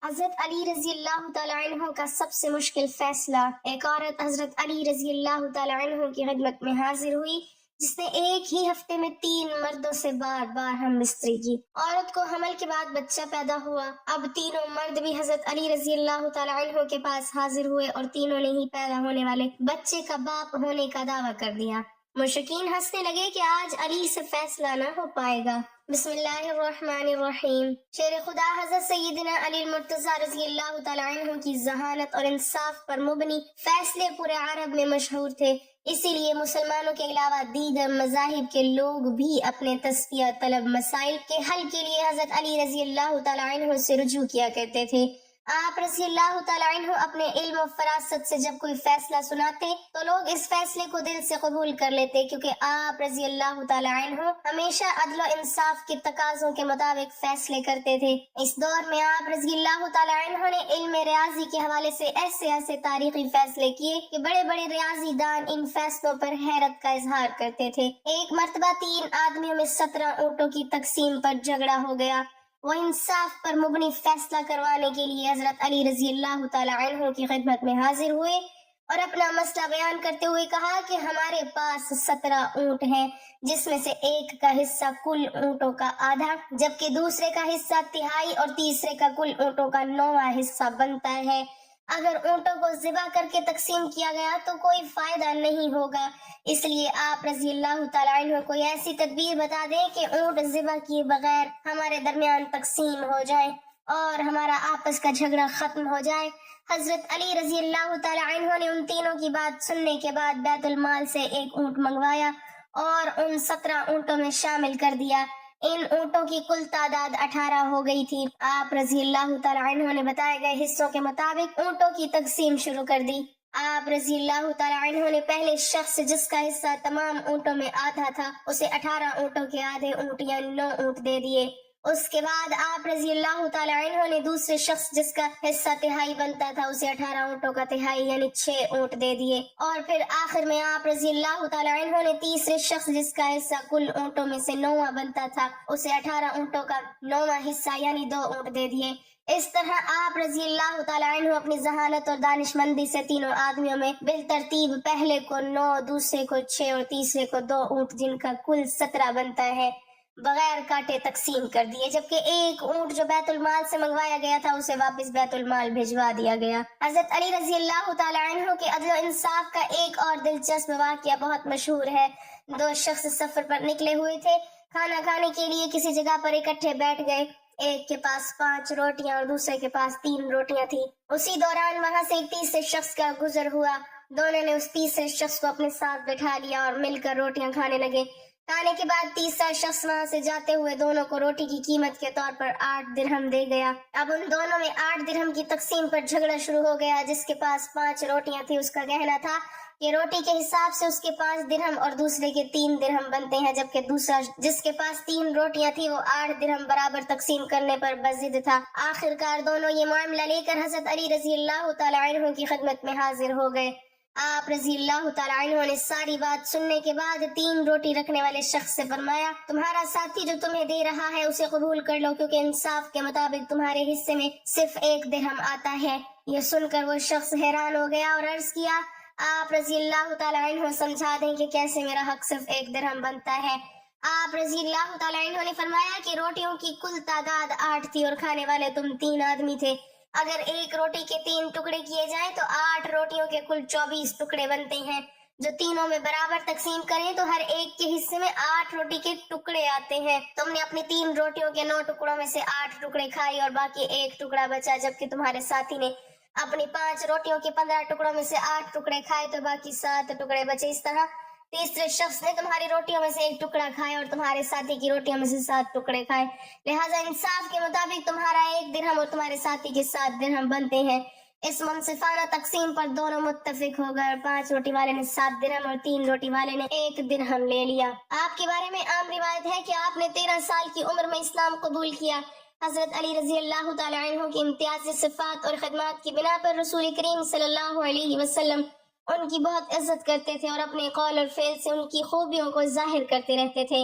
حضرت علی رضی اللہ تعالیٰ عنہ کا سب سے مشکل فیصلہ۔ ایک عورت حضرت علی رضی اللہ تعالیٰ عنہ کی خدمت میں حاضر ہوئی جس نے ایک ہی ہفتے میں 3 مردوں سے بار بار ہم بستری کی۔ عورت کو حمل کے بعد بچہ پیدا ہوا۔ اب تینوں مرد بھی حضرت علی رضی اللہ تعالیٰ عنہ کے پاس حاضر ہوئے اور تینوں نے ہی پیدا ہونے والے بچے کا باپ ہونے کا دعویٰ کر دیا۔ مشرکین ہنسنے لگے کہ آج علی سے فیصلہ نہ ہو پائے گا۔ بسم اللہ الرحمن الرحیم۔ شیر خدا حضرت سیدنا علی المرتضیٰ رضی اللہ تعالیٰ عنہ کی ذہانت اور انصاف پر مبنی فیصلے پورے عرب میں مشہور تھے، اسی لیے مسلمانوں کے علاوہ دیگر مذاہب کے لوگ بھی اپنے تزکیہ طلب مسائل کے حل کے لیے حضرت علی رضی اللہ تعالیٰ عنہ سے رجوع کیا کرتے تھے۔ آپ رضی اللہ تعالیٰ عنہ اپنے علم و فراست سے جب کوئی فیصلہ سناتے تو لوگ اس فیصلے کو دل سے قبول کر لیتے، کیونکہ آپ رضی اللہ تعالیٰ عنہ ہمیشہ عدل و انصاف کے تقاضوں کے مطابق فیصلے کرتے تھے۔ اس دور میں آپ رضی اللہ تعالیٰ عنہ نے علم ریاضی کے حوالے سے ایسے تاریخی فیصلے کیے کہ بڑے بڑے ریاضی دان ان فیصلوں پر حیرت کا اظہار کرتے تھے۔ ایک مرتبہ 3 آدمیوں میں 17 اونٹوں کی تقسیم پر جھگڑا ہو گیا۔ وہ انصاف پر مبنی فیصلہ کروانے کے لیے حضرت علی رضی اللہ تعالیٰ عنہ کی خدمت میں حاضر ہوئے اور اپنا مسئلہ بیان کرتے ہوئے کہا کہ ہمارے پاس 17 اونٹ ہیں، جس میں سے ایک کا حصہ کل اونٹوں کا آدھا، جبکہ دوسرے کا حصہ تہائی اور تیسرے کا کل اونٹوں کا 9واں حصہ بنتا ہے۔ اگر اونٹوں کو ذبح کر کے تقسیم کیا گیا تو کوئی فائدہ نہیں ہوگا، اس لیے آپ رضی اللہ تعالیٰ عنہ کوئی ایسی تدبیر بتا دیں کہ اونٹ ذبح کیے بغیر ہمارے درمیان تقسیم ہو جائے اور ہمارا آپس کا جھگڑا ختم ہو جائے۔ حضرت علی رضی اللہ تعالیٰ عنہ نے ان تینوں کی بات سننے کے بعد بیت المال سے ایک اونٹ منگوایا اور ان 17 اونٹوں میں شامل کر دیا۔ ان اونٹوں کی کل تعداد 18 ہو گئی تھی۔ آپ رضی اللہ تعالیٰ عنہ نے بتائے گئے حصوں کے مطابق اونٹوں کی تقسیم شروع کر دی۔ آپ رضی اللہ تعالیٰ عنہ نے پہلے شخص جس کا حصہ تمام اونٹوں میں آدھا تھا اسے 18 اونٹوں کے آدھے اونٹ یا 9 اونٹ دے دیے۔ اس کے بعد آپ رضی اللہ تعالیٰ عنہ نے دوسرے شخص جس کا حصہ تہائی بنتا تھا اسے 18 اونٹوں کا تہائی یعنی 6 اونٹ دے دیے، اور پھر آخر میں آپ رضی اللہ تعالیٰ عنہ نے تیسرے شخص جس کا حصہ کل اونٹوں میں سے 9واں بنتا تھا اسے 18 اونٹوں کا 9واں حصہ یعنی 2 اونٹ دے دیے۔ اس طرح آپ رضی اللہ تعالیٰ عنہ اپنی ذہانت اور دانش مندی سے تینوں آدمیوں میں بالترتیب پہلے کو 9، دوسرے کو 6 اور تیسرے کو 2 اونٹ جن کا کل 17 بنتا ہے بغیر کاٹے تقسیم کر دیے، جبکہ ایک اونٹ جو بیت المال سے منگوایا گیا تھا اسے واپس بیت المال بھجوا دیا گیا۔ حضرت علی رضی اللہ تعالیٰ عنہ کے عدل و انصاف کا ایک اور دلچسپ واقعہ بہت مشہور ہے۔ 2 شخص سفر پر نکلے ہوئے تھے، کھانا کھانے کے لیے کسی جگہ پر اکٹھے بیٹھ گئے۔ ایک کے پاس 5 روٹیاں اور دوسرے کے پاس 3 روٹیاں تھی۔ اسی دوران وہاں سے ایک تیسرے شخص کا گزر ہوا۔ دونوں نے اس تیسرے شخص کو اپنے ساتھ بٹھا لیا اور مل کر روٹیاں کھانے لگے۔ کھانے کے بعد تیسرا شخص وہاں سے جاتے ہوئے دونوں کو روٹی کی قیمت کے طور پر 8 درہم دے گیا۔ اب ان دونوں میں 8 درہم کی تقسیم پر جھگڑا شروع ہو گیا۔ جس کے پاس 5 روٹیاں تھی اس کا کہنا تھا کہ روٹی کے حساب سے اس کے 5 درہم اور دوسرے کے 3 درہم بنتے ہیں، جبکہ دوسرا جس کے پاس 3 روٹیاں تھی وہ 8 درہم برابر تقسیم کرنے پر بضد تھا۔ آخرکار دونوں یہ معاملہ لے کر حضرت علی رضی اللہ تعالیٰ عنہ کی خدمت میں حاضر ہو گئے۔ آپ رضی اللہ تعالیٰ عنہ نے ساری بات سننے کے بعد 3 روٹی رکھنے والے شخص سے فرمایا، تمہارا ساتھی جو تمہیں دے رہا ہے اسے قبول کر لو، کیونکہ انصاف کے مطابق تمہارے حصے میں صرف 1 درہم آتا ہے۔ یہ سن کر وہ شخص حیران ہو گیا اور عرض کیا، آپ رضی اللہ تعالیٰ عنہ سمجھا دیں کہ کیسے میرا حق صرف 1 درہم بنتا ہے۔ آپ رضی اللہ تعالیٰ عنہ نے فرمایا کہ روٹیوں کی کل تعداد 8 تھی اور کھانے والے تم 3 آدمی تھے۔ اگر ایک روٹی کے 3 ٹکڑے کیے جائیں تو 8 روٹیوں کے کل 24 ٹکڑے بنتے ہیں، جو تینوں میں برابر تقسیم کریں تو ہر ایک کے حصے میں 8 روٹی کے ٹکڑے آتے ہیں۔ تم نے اپنی 3 روٹیوں کے 9 ٹکڑوں میں سے 8 ٹکڑے کھائی اور باقی 1 ٹکڑا بچا، جبکہ تمہارے ساتھی نے اپنی 5 روٹیوں کے 15 ٹکڑوں میں سے 8 ٹکڑے کھائے تو باقی 7 ٹکڑے بچے۔ اس طرح تیسرے شخص نے تمہاری روٹیوں میں سے 1 ٹکڑا کھایا اور تمہارے ساتھی کی روٹیوں میں سے 7 ٹکڑے کھائے، لہٰذا انصاف کے مطابق تمہارا 1 درہم اور تمہارے ساتھی کے 7 درہم بنتے ہیں۔ اس منصفانہ تقسیم پر دونوں متفق ہو گئے اور 5 روٹی والے نے 7 درہم اور 3 روٹی والے نے 1 درہم لے لیا۔ آپ کے بارے میں عام روایت ہے کہ آپ نے 13 سال کی عمر میں اسلام قبول کیا۔ حضرت علی رضی اللہ تعالیٰ عنہ کی امتیازی صفات اور خدمات کی بنا پر رسول کریم صلی اللہ علیہ وسلم ان کی بہت عزت کرتے تھے اور اپنے قول اور فعل سے ان کی خوبیوں کو ظاہر کرتے رہتے تھے۔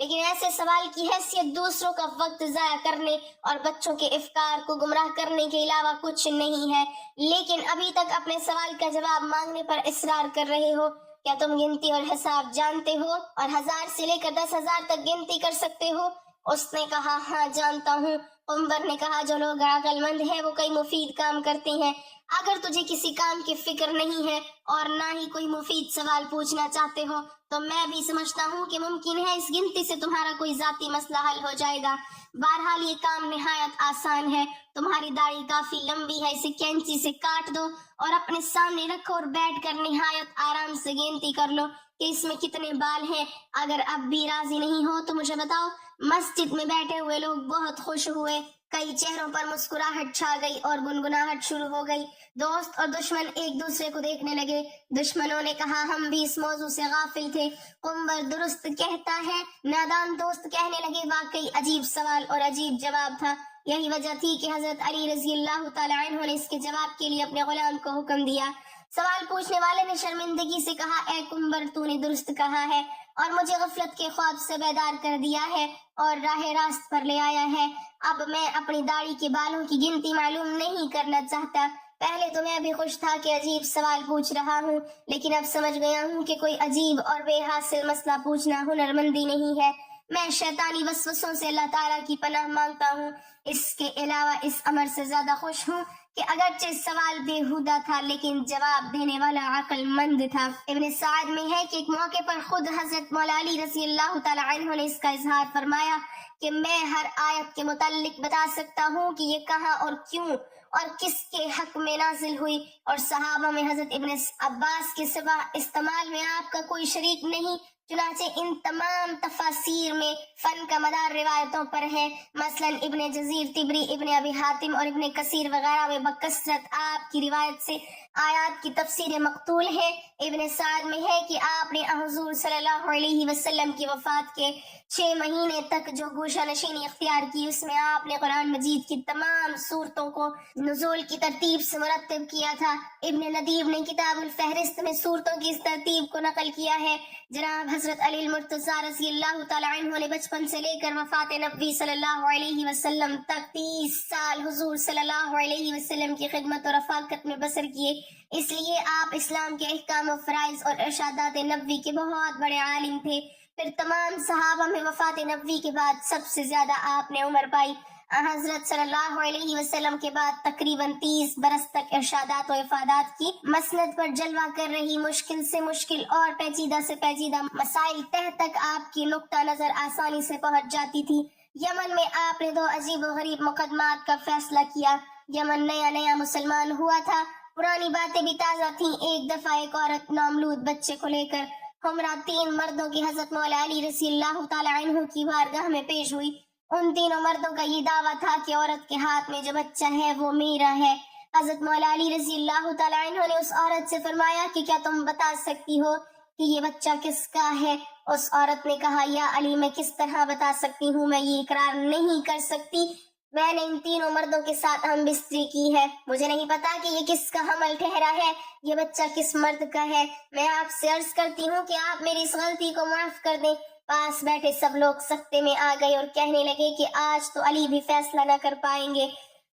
لیکن ایسے سوال کی حیثیت دوسروں کا وقت ضائع کرنے اور بچوں کے افکار کو گمراہ کرنے کے علاوہ کچھ نہیں ہے۔ لیکن ابھی تک اپنے سوال کا جواب مانگنے پر اصرار کر رہے ہو۔ کیا تم گنتی اور حساب جانتے ہو اور 1000 سے لے کر 10,000 تک گنتی کر سکتے ہو؟ اس نے کہا ہاں جانتا ہوں۔ عمر نے کہا جو لوگ عقل مند ہیں وہ کئی مفید کام کرتے ہیں۔ اگر تجھے کسی کام کی فکر نہیں ہے اور نہ ہی کوئی مفید سوال پوچھنا چاہتے ہو تو میں بھی سمجھتا ہوں کہ ممکن ہے اس گنتی سے تمہارا کوئی ذاتی مسئلہ حل ہو جائے گا۔ بہرحال یہ کام نہایت آسان ہے۔ تمہاری داڑھی کافی لمبی ہے، اسے کینچی سے کاٹ دو اور اپنے سامنے رکھو اور بیٹھ کر نہایت آرام سے گنتی کر لو کہ اس میں کتنے بال ہیں۔ اگر اب بھی راضی نہیں ہو تو مجھے بتاؤ۔ مسجد میں بیٹھے ہوئے لوگ بہت خوش ہوئے، کئی چہروں پر مسکراہٹ چھا گئی اور گنگناہٹ شروع ہو گئی۔ دوست اور دشمن ایک دوسرے کو دیکھنے لگے۔ دشمنوں نے کہا ہم بھی اس موضوع سے غافل تھے، عمر درست کہتا ہے۔ نادان دوست کہنے لگے واقعی عجیب سوال اور عجیب جواب تھا۔ یہی وجہ تھی کہ حضرت علی رضی اللہ تعالی عنہ نے اس کے جواب کے لیے اپنے غلام کو حکم دیا۔ سوال پوچھنے والے نے شرمندگی سے کہا اے عمر تو نے درست کہا ہے اور مجھے غفلت کے خواب سے بیدار کر دیا ہے اور راہ راست پر لے آیا ہے۔ اب میں اپنی داڑھی کے بالوں کی گنتی معلوم نہیں کرنا چاہتا۔ پہلے تو میں بھی خوش تھا کہ عجیب سوال پوچھ رہا ہوں، لیکن اب سمجھ گیا ہوں کہ کوئی عجیب اور بے حاصل مسئلہ پوچھنا ہنرمندی نہیں ہے۔ میں شیطانی وسوسوں سے اللہ تعالیٰ کی پناہ مانگتا ہوں۔ اس کے علاوہ اس امر سے زیادہ خوش ہوں کہ اگرچہ سوال بےہودہ تھا لیکن جواب دینے والا عقل مند تھا۔ ابن سعد میں ہے کہ ایک موقع پر خود حضرت مولا علی رضی اللہ تعالی عنہ نے اس کا اظہار فرمایا کہ میں ہر آیت کے متعلق بتا سکتا ہوں کہ یہ کہاں اور کیوں اور کس کے حق میں نازل ہوئی، اور صحابہ میں حضرت ابن عباس کے سوا استعمال میں آپ کا کوئی شریک نہیں۔ چنانچہ ان تمام تفاسیر میں فن کا مدار روایتوں پر ہے۔ مثلا ابن جزیر، طبری، ابن ابی حاتم اور ابن کثیر وغیرہ میں بکثرت آپ کی روایت سے آیات کی تفسیر مقتول ہے۔ ابن سعد میں ہے کہ آپ نے حضور صلی اللہ علیہ وسلم کی وفات کے 6 مہینے تک جو گوشہ نشینی اختیار کی اس میں آپ نے قرآن مجید کی تمام سورتوں کو نزول کی ترتیب سے مرتب کیا تھا۔ ابن ندیب نے کتاب الفہرست میں سورتوں کی اس ترتیب کو نقل کیا ہے۔ جناب حضرت علی المرتضیٰ رضی اللہ تعالی عنہ نے بچپن سے لے کر وفات نبی صلی اللہ علیہ وسلم تک 30 سال حضور صلی اللہ علیہ وسلم کی خدمت اور رفاقت میں بسر کیے، اس لیے آپ اسلام کے احکام و فرائض اور ارشادات نبوی کے بہت بڑے عالم تھے۔ پھر تمام صحابہ میں وفات نبوی کے بعد سب سے زیادہ آپ نے عمر پائی۔ حضرت صلی اللہ علیہ وسلم کے بعد تقریباً 30 برس تک ارشادات و افادات کی مسند پر جلوہ کر رہی مشکل سے مشکل اور پیچیدہ سے پیچیدہ مسائل تہ تک آپ کی نقطہ نظر آسانی سے پہنچ جاتی تھی۔ یمن میں آپ نے 2 عجیب و غریب مقدمات کا فیصلہ کیا۔ یمن نیا نیا مسلمان ہوا تھا، پرانی باتیں بھی تازہ تھیں۔ ایک دفعہ ایک عورت نامولود بچے کو لے کر ہمراہ 3 مردوں کی حضرت مولا علی رضی اللہ تعالی عنہ کی بارگاہ میں پیش ہوئی۔ ان تینوں مردوں کا یہ دعویٰ تھا کہ عورت کے ہاتھ میں جو بچہ ہے وہ میرا ہے۔ حضرت مولا علی رضی اللہ تعالی عنہ نے اس عورت سے فرمایا کہ کیا تم بتا سکتی ہو کہ یہ بچہ کس کا ہے؟ اس عورت نے کہا یا علی میں کس طرح بتا سکتی ہوں، میں یہ اقرار نہیں کر سکتی۔ میں نے ان تینوں مردوں کے ساتھ ہم بستری کی ہے، مجھے نہیں پتا کہ یہ کس کا حمل ٹھہرا ہے، یہ بچہ کس مرد کا ہے۔ میں آپ سے عرض کرتی ہوں کہ آپ میری اس غلطی کو معاف کر دیں۔ پاس بیٹھے سب لوگ سکتے میں آ گئے اور کہنے لگے کہ آج تو علی بھی فیصلہ نہ کر پائیں گے۔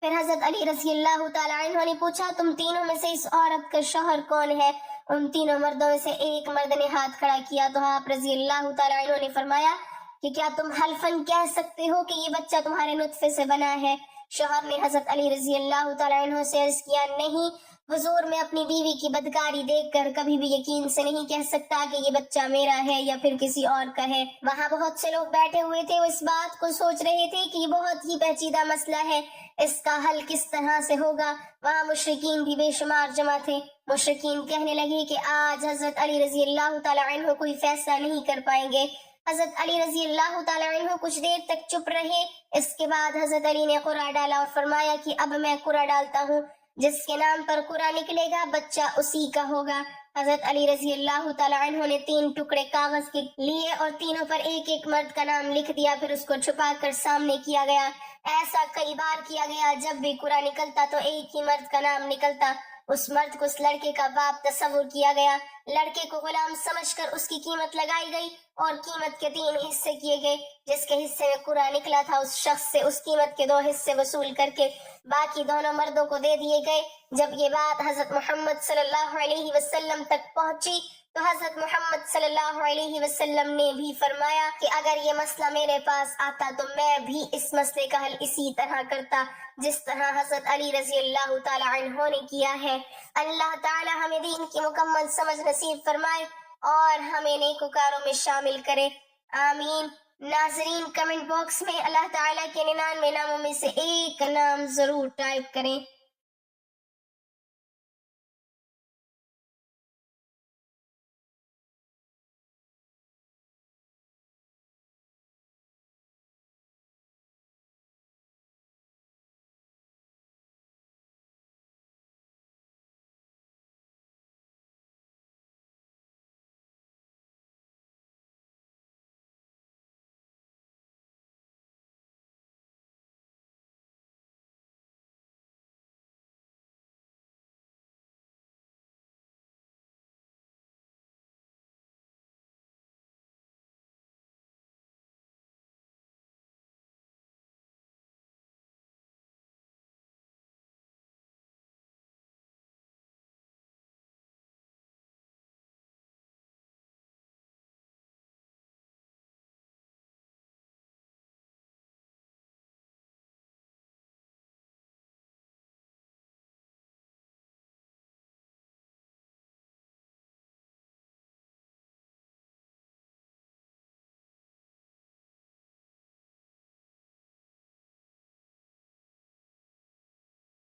پھر حضرت علی رضی اللہ تعالی عنہ نے پوچھا تم تینوں میں سے اس عورت کا شوہر کون ہے؟ ان تینوں مردوں میں سے ایک مرد نے ہاتھ کھڑا کیا تو آپ رضی اللہ تعالی عنہ نے فرمایا کہ کیا تم حلفاً کہہ سکتے ہو کہ یہ بچہ تمہارے نطفے سے بنا ہے؟ شوہر نے حضرت علی رضی اللہ تعالی عنہ سے عرض کیا نہیں، حضور میں اپنی بیوی کی بدکاری دیکھ کر کبھی بھی یقین سے نہیں کہہ سکتا کہ یہ بچہ میرا ہے یا پھر کسی اور کا ہے۔ وہاں بہت سے لوگ بیٹھے ہوئے تھے، وہ اس بات کو سوچ رہے تھے کہ یہ بہت ہی پیچیدہ مسئلہ ہے، اس کا حل کس طرح سے ہوگا۔ وہاں مشرکین بھی بے شمار جمع تھے۔ مشرکین کہنے لگے کہ آج حضرت علی رضی اللہ تعالی عنہ کوئی فیصلہ نہیں کر پائیں گے۔ حضرت علی رضی اللہ تعالی عنہ کچھ دیر تک چپ رہے۔ اس کے بعد حضرت علی نے قرعہ ڈالا اور فرمایا کہ اب میں قرعہ ڈالتا ہوں، جس کے نام پر قرعہ نکلے گا بچہ اسی کا ہوگا۔ حضرت علی رضی اللہ تعالی عنہ نے 3 ٹکڑے کاغذ کے لیے اور تینوں پر ایک ایک مرد کا نام لکھ دیا، پھر اس کو چھپا کر سامنے کیا گیا۔ ایسا کئی بار کیا گیا، جب بھی قرعہ نکلتا تو ایک ہی مرد کا نام نکلتا۔ اس مرد کو اس لڑکے کا باپ تصور کیا گیا، لڑکے کو غلام سمجھ کر اس کی قیمت لگائی گئی اور قیمت کے 3 حصے کیے گئے. جس کے حصے میں قرآن نکلا تھا اس شخص سے اس قیمت کے 2 حصے وصول کر کے باقی دونوں مردوں کو دے دیے گئے. جب یہ بات حضرت محمد صلی اللہ علیہ وسلم تک پہنچی تو حضرت محمد صلی اللہ علیہ وسلم نے بھی فرمایا کہ اگر یہ مسئلہ میرے پاس آتا تو میں بھی اس مسئلے کا حل اسی طرح کرتا جس طرح حضرت علی رضی اللہ تعالی عنہ نے کیا ہے. اللہ تعالی ہمیں دین کی مکمل سمجھ نصیب فرمائے اور ہمیں نیکوکاروں میں شامل کرے. آمین. ناظرین کمنٹ باکس میں اللہ تعالیٰ کے 99 ناموں میں سے ایک نام ضرور ٹائپ کریں.